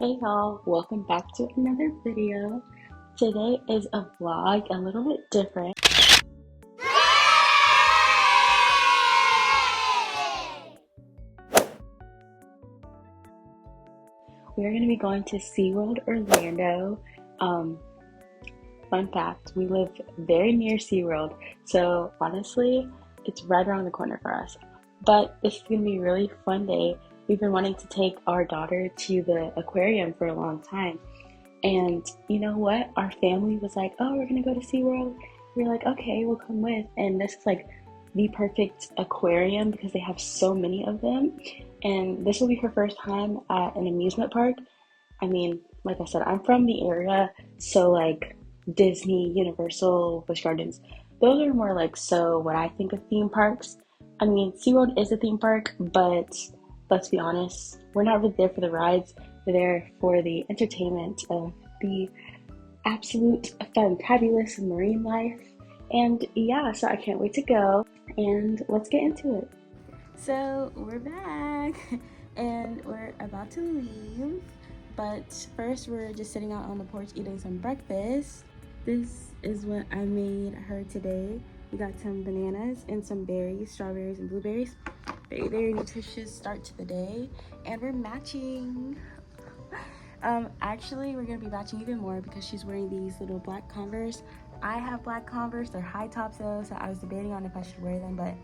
Hey y'all, welcome back to another video. Today is a vlog a little bit different. We're going to be going to SeaWorld Orlando. Fun fact, we live very near SeaWorld, so honestly, it's right around the corner for us. But this is going to be a really fun day. We've been wanting to take our daughter to the aquarium for a long time. And you know what? Our family was like, oh, we're gonna go to SeaWorld. We're like, okay, we'll come with. And this is like the perfect aquarium because they have so many of them. And this will be her first time at an amusement park. I mean, like I said, I'm from the area, so like Disney, Universal, Busch Gardens, those are more like so what I think of theme parks. I mean, SeaWorld is a theme park, but let's be honest, we're not really there for the rides. We're there for the entertainment of the absolute fantabulous marine life. And yeah, so I can't wait to go. And let's get into it. So we're back and we're about to leave. But first, we're just sitting out on the porch eating some breakfast. This is what I made her today. We got some bananas and some berries, strawberries and blueberries. Very, very nutritious start to the day. And we're matching. Actually, we're gonna be matching even more because she's wearing these little black Converse. I have black Converse. They're high tops though, so I was debating on if I should wear them, but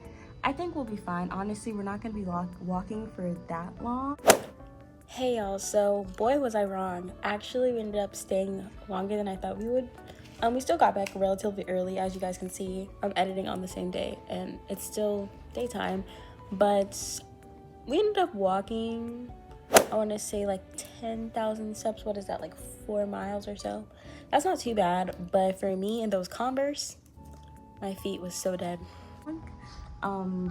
I think we'll be fine. Honestly, we're not gonna be walking for that long. Hey y'all, so boy was I wrong. Actually, we ended up staying longer than I thought we would. We still got back relatively early, as you guys can see. I'm editing on the same day and it's still daytime, but we ended up walking, I want to say like 10,000 steps. What is that, like 4 miles or so? That's not too bad, but for me in those Converse, my feet was so dead.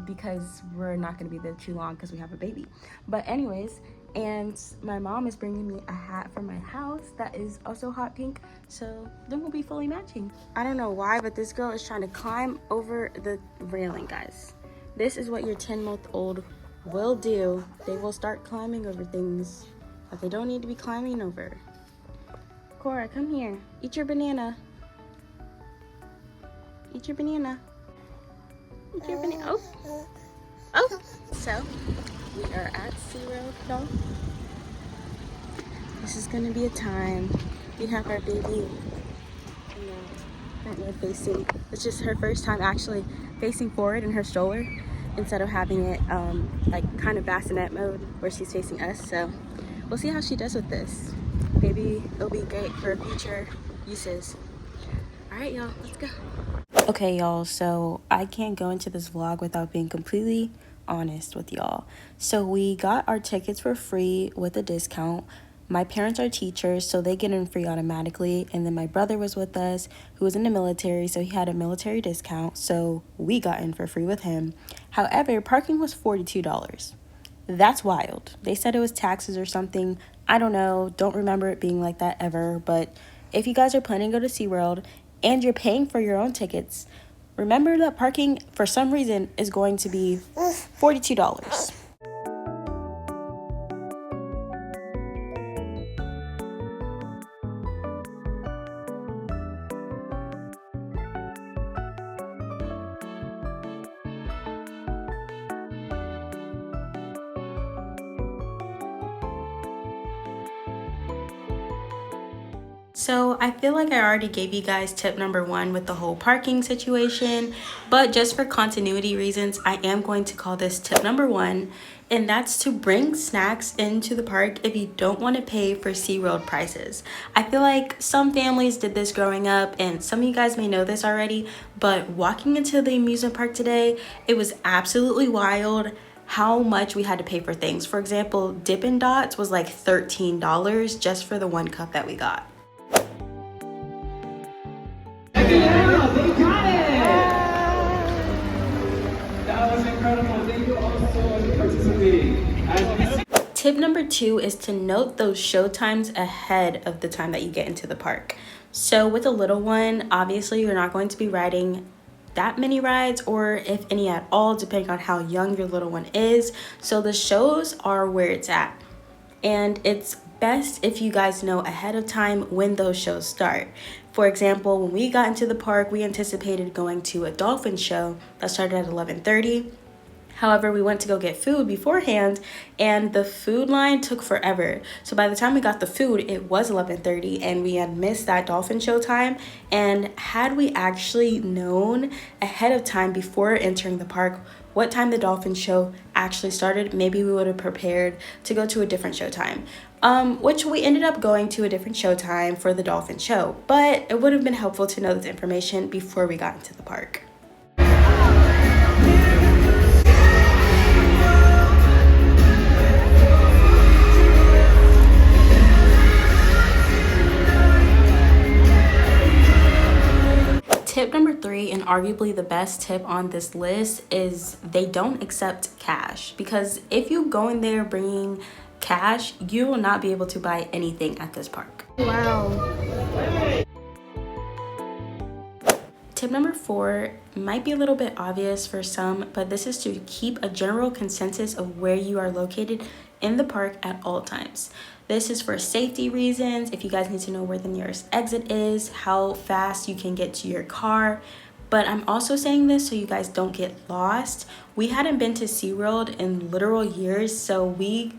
Because we're not going to be there too long because we have a baby. But anyways, and my mom is bringing me a hat from my house that is also hot pink, so then we'll be fully matching. I don't know why, but this girl is trying to climb over the railing, guys. This is what your 10-month-old will do. They will start climbing over things that they don't need to be climbing over. Cora, come here. Eat your banana. Eat your banana. Eat your banana. Oh. Oh. So, we are at SeaWorld, y'all. This is gonna be a time. We have our baby front way facing. It's just her first time actually facing forward in her stroller instead of having it like kind of bassinet mode where she's facing us. So we'll see how she does with this. Maybe it'll be great for future uses. All right, y'all, let's go. Okay, y'all, so I can't go into this vlog without being completely honest with y'all. So we got our tickets for free with a discount. My parents are teachers, so they get in free automatically. And then my brother was with us, who was in the military, so he had a military discount, so we got in for free with him. However, parking was $42. That's wild. They said it was taxes or something. I don't know. Don't remember it being like that ever. But if you guys are planning to go to SeaWorld and you're paying for your own tickets, remember that parking, for some reason, is going to be $42. So I feel like I already gave you guys tip number 1 with the whole parking situation, but just for continuity reasons, I am going to call this tip number 1, and that's to bring snacks into the park if you don't want to pay for SeaWorld prices. I feel like some families did this growing up, and some of you guys may know this already, but walking into the amusement park today, it was absolutely wild how much we had to pay for things. For example, Dippin' Dots was like $13 just for the 1 cup that we got. Yeah, they got it! That was incredible. Thank you all so much for participating. Tip number 2 is to note those show times ahead of the time that you get into the park. So with a little one, obviously you're not going to be riding that many rides, or if any at all, depending on how young your little one is. So the shows are where it's at. And it's best if you guys know ahead of time when those shows start. For example, when we got into the park, we anticipated going to a dolphin show that started at 11:30. However, we went to go get food beforehand and the food line took forever. So by the time we got the food, it was 11:30 and we had missed that dolphin show time. And had we actually known ahead of time before entering the park what time the dolphin show actually started, maybe we would have prepared to go to a different show time. Which we ended up going to a different show time for the dolphin show, but it would have been helpful to know this information before we got into the park. Tip number 3, and arguably the best tip on this list, is they don't accept cash. Because if you go in there bringing cash, you will not be able to buy anything at this park. Wow. Tip number 4 might be a little bit obvious for some, but this is to keep a general consensus of where you are located in the park at all times. This is for safety reasons. If you guys need to know where the nearest exit is, how fast you can get to your car. But I'm also saying this so you guys don't get lost. We hadn't been to SeaWorld in literal years, so we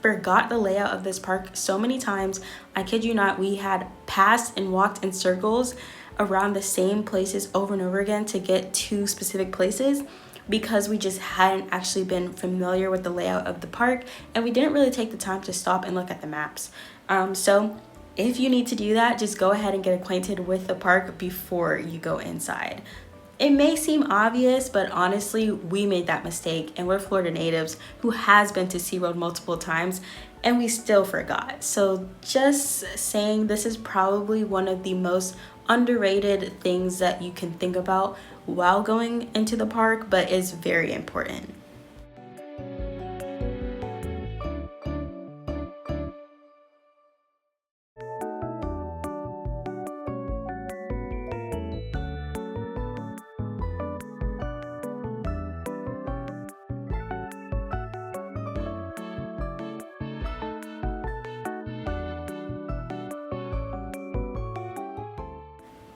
forgot the layout of this park so many times. I kid you not, we had passed and walked in circles around the same places over and over again to get to specific places because we just hadn't actually been familiar with the layout of the park and we didn't really take the time to stop and look at the maps. So if you need to do that, just go ahead and get acquainted with the park before you go inside. It may seem obvious, but honestly, we made that mistake and we're Florida natives who has been to SeaWorld multiple times and we still forgot. So just saying, this is probably one of the most underrated things that you can think about while going into the park, but is very important.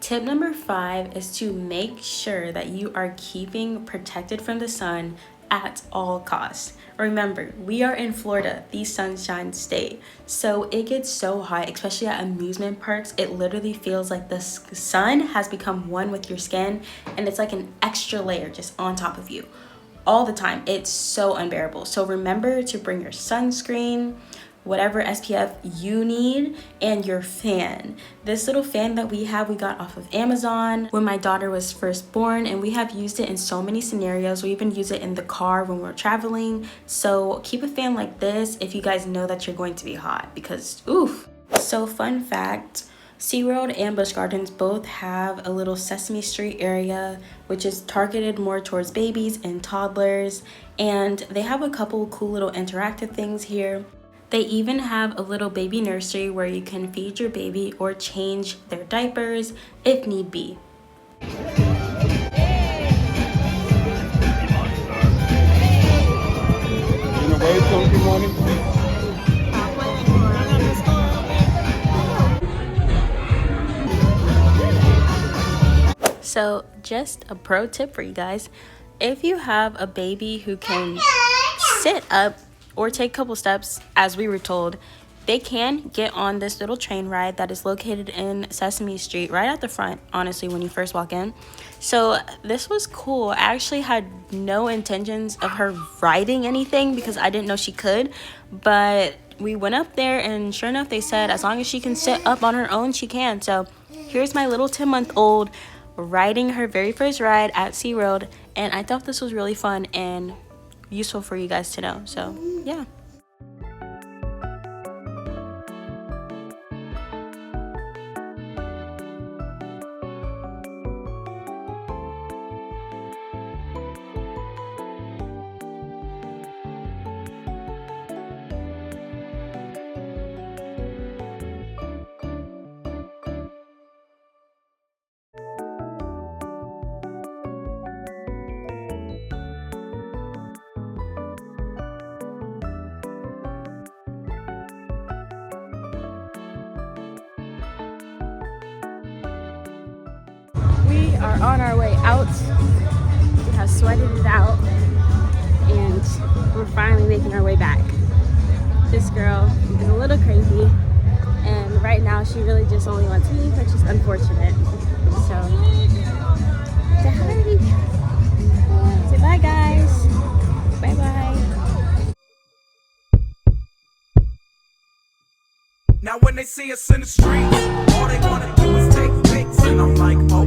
Tip number 5 is to make sure that you are keeping protected from the sun at all costs. Remember, we are in Florida, the sunshine state. So it gets so hot, especially at amusement parks. It literally feels like the sun has become one with your skin and it's like an extra layer just on top of you all the time. It's so unbearable. So remember to bring your sunscreen, whatever SPF you need, and your fan. This little fan that we have, we got off of Amazon when my daughter was first born, and we have used it in so many scenarios. We even use it in the car when we're traveling. So keep a fan like this if you guys know that you're going to be hot, because oof. So fun fact, SeaWorld and Busch Gardens both have a little Sesame Street area, which is targeted more towards babies and toddlers. And they have a couple cool little interactive things here. They even have a little baby nursery where you can feed your baby or change their diapers if need be. So just a pro tip for you guys, if you have a baby who can sit up or take a couple steps, as we were told, they can get on this little train ride that is located in Sesame Street right at the front, honestly, when you first walk in. So this was cool. I actually had no intentions of her riding anything because I didn't know she could, but we went up there and sure enough, they said as long as she can sit up on her own, she can. So here's my little 10-month-old riding her very first ride at SeaWorld, and I thought this was really fun and useful for you guys to know. So yeah. We are on our way out. We have sweated it out, and we're finally making our way back. This girl is a little crazy, and right now she really just only wants me, which is unfortunate. So, say hi. Say bye, guys. Bye-bye. Now when they see us in the streets, all they wanna do is take pics, and I'm like, oh.